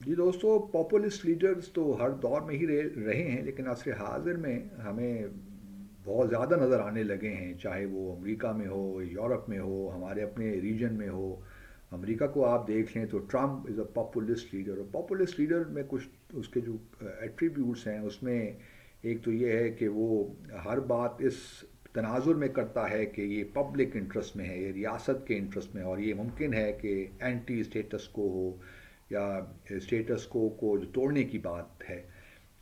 جی دوستو، populist leaders تو ہر دور میں ہی رہے ہیں، لیکن عصر حاضر میں ہمیں بہت زیادہ نظر آنے لگے ہیں، چاہے وہ امریکہ میں ہو، یورپ میں ہو، ہمارے اپنے ریجن میں ہو۔ امریکہ کو آپ دیکھ لیں تو ٹرمپ از اے پاپولسٹ لیڈر، اور پاپولسٹ لیڈر میں کچھ اس کے جو ایٹریبیوٹس ہیں اس میں ایک تو یہ ہے کہ وہ ہر بات اس تناظر میں کرتا ہے کہ یہ پبلک انٹرسٹ میں ہے، یہ ریاست کے انٹرسٹ میں ہے، اور یہ ممکن ہے کہ اینٹی اسٹیٹس کو ہو یا اسٹیٹس کو جو توڑنے کی بات ہے،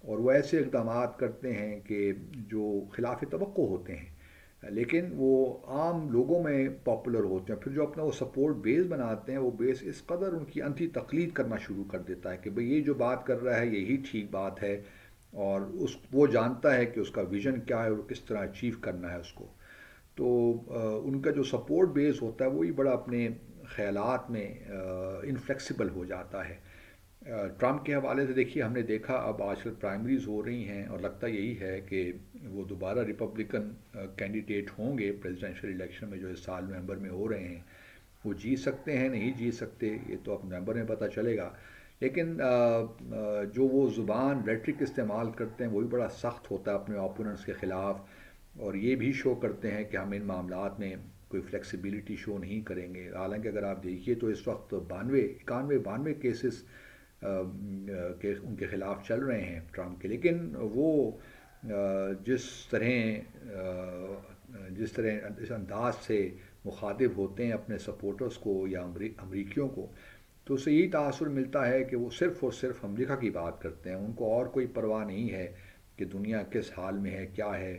اور وہ ایسے اقدامات کرتے ہیں کہ جو خلاف توقع ہوتے ہیں، لیکن وہ عام لوگوں میں پاپولر ہوتے ہیں۔ پھر جو اپنا وہ سپورٹ بیس بناتے ہیں، وہ بیس اس قدر ان کی انتھی تقلید کرنا شروع کر دیتا ہے کہ بھئی یہ جو بات کر رہا ہے یہی ٹھیک بات ہے، اور وہ جانتا ہے کہ اس کا ویژن کیا ہے اور کس طرح اچیو کرنا ہے اس کو۔ تو ان کا جو سپورٹ بیس ہوتا ہے وہی بڑا اپنے خیالات میں انفلیکسیبل ہو جاتا ہے۔ ٹرمپ کے حوالے سے دیکھیے، ہم نے دیکھا اب آج کل پرائمریز ہو رہی ہیں، اور لگتا یہی ہے کہ وہ دوبارہ ریپبلکن کینڈیڈیٹ ہوں گے پریزیڈنشیل الیکشن میں جو اس سال نومبر میں ہو رہے ہیں۔ وہ جیت سکتے ہیں نہیں جیت سکتے یہ تو اب نومبر میں پتہ چلے گا، لیکن جو وہ زبان ریٹرک استعمال کرتے ہیں وہی بڑا سخت ہوتا ہے اپنے اوپوننٹس کے خلاف، اور یہ بھی شو کرتے ہیں کہ ہم ان معاملات میں کوئی فلیکسیبلٹی شو نہیں کریں گے۔ حالانکہ اگر آپ دیکھیے تو اس وقت 92 کیسز کے ان کے خلاف چل رہے ہیں ٹرمپ کے، لیکن وہ جس طرح اس انداز سے مخاطب ہوتے ہیں اپنے سپورٹرز کو یا امریکیوں کو، تو اسے یہی تاثر ملتا ہے کہ وہ صرف اور صرف امریکہ کی بات کرتے ہیں، ان کو اور کوئی پرواہ نہیں ہے کہ دنیا کس حال میں ہے، کیا ہے،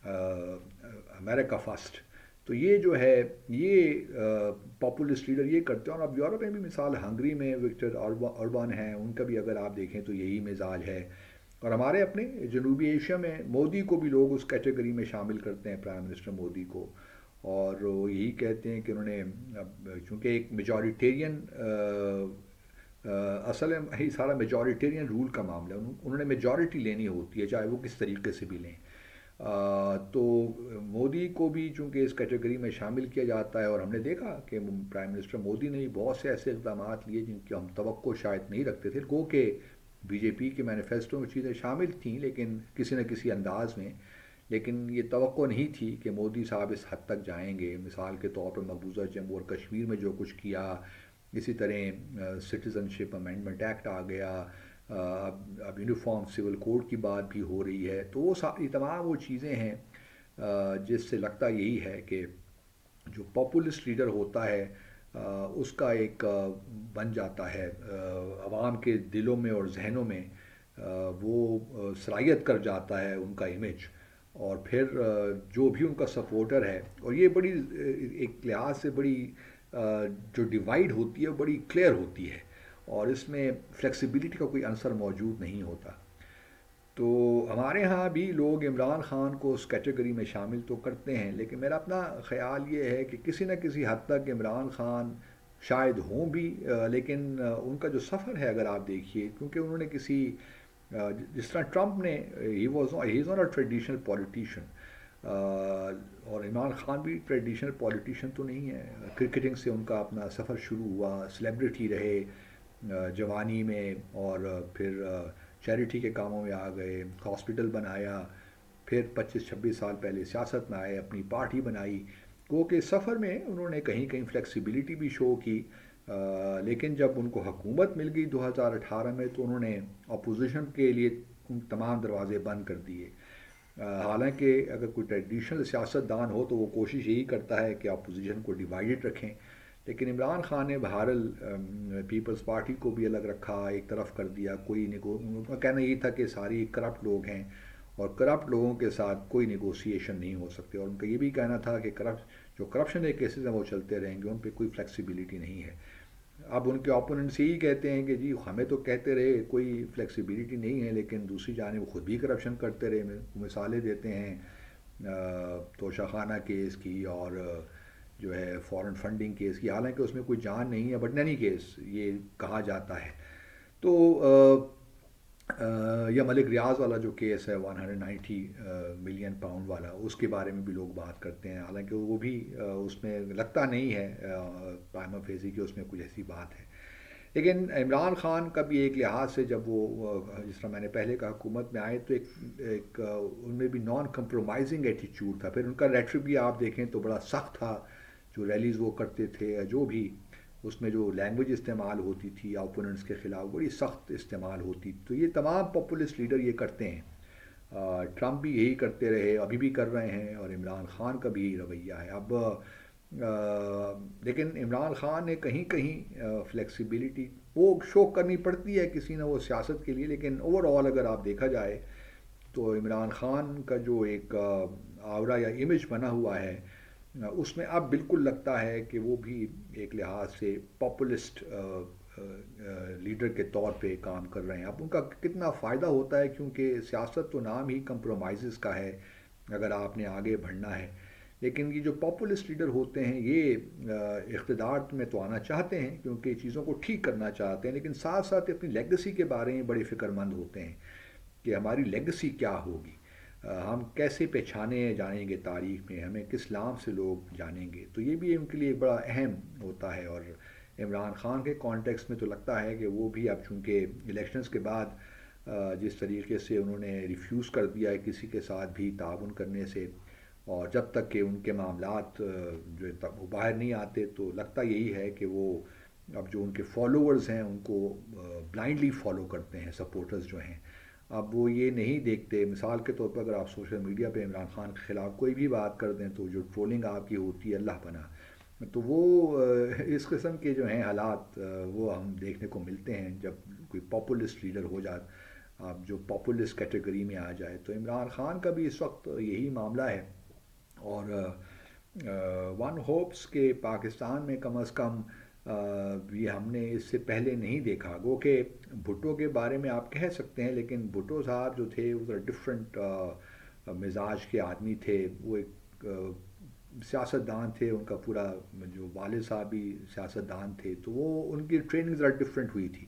امریکہ فرسٹ۔ تو یہ جو ہے یہ پاپولسٹ لیڈر یہ کرتے ہیں، اور اب یورپ میں بھی مثال ہنگری میں وکٹر اربان ہیں، ان کا بھی اگر آپ دیکھیں تو یہی مزاج ہے، اور ہمارے اپنے جنوبی ایشیا میں مودی کو بھی لوگ اس کیٹیگری میں شامل کرتے ہیں، پرائم منسٹر مودی کو، اور وہ یہی کہتے ہیں کہ انہوں نے اب چونکہ ایک میجورٹیرین اصل میں ہی سارا میجورٹیرین رول کا معاملہ ہے، انہوں نے میجورٹی لینی ہوتی ہے چاہے وہ کس طریقے سے بھی لیں۔ تو مودی کو بھی چونکہ اس کیٹیگری میں شامل کیا جاتا ہے، اور ہم نے دیکھا کہ پرائم منسٹر مودی نے بھی بہت سے ایسے اقدامات لیے جن کی ہم توقع شاید نہیں رکھتے تھے، گو کہ بی جے پی کے مینیفیسٹو میں چیزیں شامل تھیں لیکن کسی نہ کسی انداز میں، لیکن یہ توقع نہیں تھی کہ مودی صاحب اس حد تک جائیں گے۔ مثال کے طور پر مقبوضہ جموں اور کشمیر میں جو کچھ کیا، اسی طرح سٹیزن شپ امینڈمنٹ ایکٹ آ گیا، اب یونیفارم سول کوڈ کی بات بھی ہو رہی ہے، تو وہ ساری تمام وہ چیزیں ہیں جس سے لگتا یہی ہے کہ جو پاپولسٹ لیڈر ہوتا ہے اس کا ایک بن جاتا ہے عوام کے دلوں میں اور ذہنوں میں، وہ صلاحیت کر جاتا ہے ان کا امیج، اور پھر جو بھی ان کا سپورٹر ہے، اور یہ بڑی ایک لحاظ سے بڑی جو ڈیوائیڈ ہوتی ہے وہ بڑی کلیئر ہوتی ہے، اور اس میں فلیکسیبلٹی کا کوئی عنصر موجود نہیں ہوتا۔ تو ہمارے ہاں بھی لوگ عمران خان کو اس کیٹیگری میں شامل تو کرتے ہیں، لیکن میرا اپنا خیال یہ ہے کہ کسی نہ کسی حد تک عمران خان شاید ہوں بھی، لیکن ان کا جو سفر ہے اگر آپ دیکھیے، کیونکہ انہوں نے کسی جس طرح ٹرمپ نے he is not a traditional politician, اور عمران خان بھی ٹریڈیشنل پولیٹیشین تو نہیں ہے۔ کرکٹنگ سے ان کا اپنا سفر شروع ہوا، سلیبریٹی رہے جوانی میں، اور پھر چیریٹی کے کاموں میں آ گئے، ہاسپٹل بنایا، پھر 25-26 سال پہلے سیاست میں آئے، اپنی پارٹی بنائی، وہ کہ سفر میں انہوں نے کہیں کہیں فلیکسیبلٹی بھی شو کی، لیکن جب ان کو حکومت مل گئی 2018 میں تو انہوں نے اپوزیشن کے لیے تمام دروازے بند کر دیے۔ حالانکہ اگر کوئی ٹریڈیشنل سیاست دان ہو تو وہ کوشش یہی کرتا ہے کہ اپوزیشن کو ڈیوائیڈڈ رکھیں، لیکن عمران خان نے بہرحال پیپلز پارٹی کو بھی الگ رکھا، ایک طرف کر دیا، ان کا کہنا یہ تھا کہ ساری کرپٹ لوگ ہیں اور کرپٹ لوگوں کے ساتھ کوئی نیگوسیشن نہیں ہو سکتے، اور ان کا یہ بھی کہنا تھا کہ جو کرپشن کے کیسز ہیں وہ چلتے رہیں گے، ان پہ کوئی فلیکسیبلٹی نہیں ہے۔ اب ان کے اوپوننٹس یہی کہتے ہیں کہ جی ہمیں تو کہتے رہے کوئی فلیکسیبلٹی نہیں ہے، لیکن دوسری جانب خود بھی کرپشن کرتے رہے، مثالیں دیتے ہیں توشہ خانہ کیس کی، اور جو ہے فورن فنڈنگ کیس کی، حالانکہ اس میں کوئی جان نہیں ہے، بٹ اینی کیس یہ کہا جاتا ہے۔ تو یا ملک ریاض والا جو کیس ہے 190 ملین پاؤنڈ والا، اس کے بارے میں بھی لوگ بات کرتے ہیں، حالانکہ وہ بھی اس میں لگتا نہیں ہے پرائما فیسی کہ اس میں کچھ ایسی بات ہے، لیکن عمران خان کا بھی ایک لحاظ سے جب وہ جس طرح میں نے پہلے کہا حکومت میں آئے تو ایک ان میں بھی نان کمپرومائزنگ ایٹیچیوڈ تھا. پھر ان کا ریٹرک بھی آپ دیکھیں تو بڑا سخت تھا. جو ریلیز وہ کرتے تھے یا جو بھی اس میں جو لینگویج استعمال ہوتی تھی اوپوننٹس کے خلاف بڑی سخت استعمال ہوتی. تو یہ تمام پاپولسٹ لیڈر یہ کرتے ہیں. ٹرمپ بھی یہی کرتے رہے, ابھی بھی کر رہے ہیں, اور عمران خان کا بھی یہی رویہ ہے. اب لیکن عمران خان نے کہیں کہیں فلیکسیبلٹی وہ شو کرنی پڑتی ہے کسی نہ وہ سیاست کے لیے, لیکن اوور آل اگر آپ دیکھا جائے تو عمران خان کا جو ایک آورا یا امیج بنا ہوا ہے اس میں اب بالکل لگتا ہے کہ وہ بھی ایک لحاظ سے پاپولسٹ لیڈر کے طور پہ کام کر رہے ہیں. اب ان کا کتنا فائدہ ہوتا ہے کیونکہ سیاست تو نام ہی کمپرومائزز کا ہے اگر آپ نے آگے بڑھنا ہے. لیکن یہ جو پاپولسٹ لیڈر ہوتے ہیں یہ اقتدار میں تو آنا چاہتے ہیں کیونکہ چیزوں کو ٹھیک کرنا چاہتے ہیں, لیکن ساتھ ساتھ اپنی لیگیسی کے بارے میں بڑے فکر مند ہوتے ہیں کہ ہماری لیگیسی کیا ہوگی, ہم کیسے پہچانے جانیں گے تاریخ میں, ہمیں کس نام سے لوگ جانیں گے. تو یہ بھی ان کے لیے بڑا اہم ہوتا ہے. اور عمران خان کے کانٹیکس میں تو لگتا ہے کہ وہ بھی اب چونکہ الیکشنز کے بعد جس طریقے سے انہوں نے ریفیوز کر دیا ہے کسی کے ساتھ بھی تعاون کرنے سے, اور جب تک کہ ان کے معاملات جو وہ باہر نہیں آتے تو لگتا یہی ہے کہ وہ اب جو ان کے فالوورز ہیں ان کو بلائنڈلی فالو کرتے ہیں, سپورٹرز جو ہیں. اب وہ یہ نہیں دیکھتے, مثال کے طور پر اگر آپ سوشل میڈیا پہ عمران خان کے خلاف کوئی بھی بات کر دیں تو جو ٹرولنگ آپ کی ہوتی ہے اللہ پناہ, تو وہ اس قسم کے جو ہیں حالات وہ ہم دیکھنے کو ملتے ہیں جب کوئی پاپولسٹ لیڈر ہو جائے, آپ جو پاپولسٹ کیٹیگری میں آ جائے. تو عمران خان کا بھی اس وقت یہی معاملہ ہے. اور ون ہوپس کہ پاکستان میں کم از کم یہ ہم نے اس سے پہلے نہیں دیکھا. گو کہ بھٹو کے بارے میں آپ کہہ سکتے ہیں, لیکن بھٹو صاحب جو تھے وہ ڈفرینٹ مزاج کے آدمی تھے. وہ ایک سیاستدان تھے, ان کا پورا جو والد صاحب بھی سیاستدان تھے, تو وہ ان کی ٹریننگ ذرا ڈفرینٹ ہوئی تھی.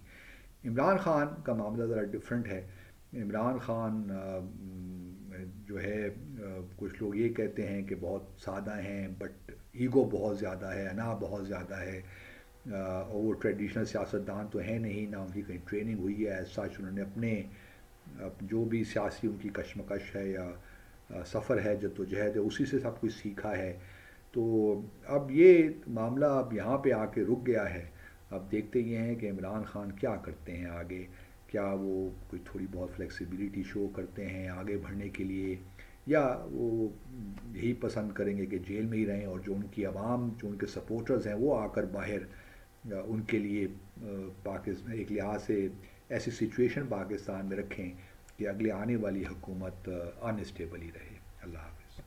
عمران خان کا معاملہ ذرا ڈفرینٹ ہے. عمران خان جو ہے کچھ لوگ یہ کہتے ہیں کہ بہت سادہ ہیں, بٹ ایگو بہت زیادہ ہے, انا بہت زیادہ ہے, اور وہ ٹریڈیشنل سیاستدان تو ہیں نہیں, نہ ان کی کہیں ٹریننگ ہوئی ہے ایز سچ. انہوں نے اپنے جو بھی سیاسی ان کی کشمکش ہے یا سفر ہے جدوجہد ہے اسی سے سب کچھ سیکھا ہے. تو اب یہ معاملہ اب یہاں پہ آ کے رک گیا ہے. اب دیکھتے یہ ہیں کہ عمران خان کیا کرتے ہیں آگے, کیا وہ کوئی تھوڑی بہت فلیکسیبلٹی شو کرتے ہیں آگے بڑھنے کے لیے, یا وہ یہی پسند کریں گے کہ جیل میں ہی رہیں, اور جو ان کی عوام جو ان کے سپورٹرز ہیں وہ آ کر باہر ان کے لیے پاکستان ایک لحاظ سے ایسی سچویشن پاکستان میں رکھیں کہ اگلے آنے والی حکومت انسٹیبل ہی رہے. اللہ حافظ.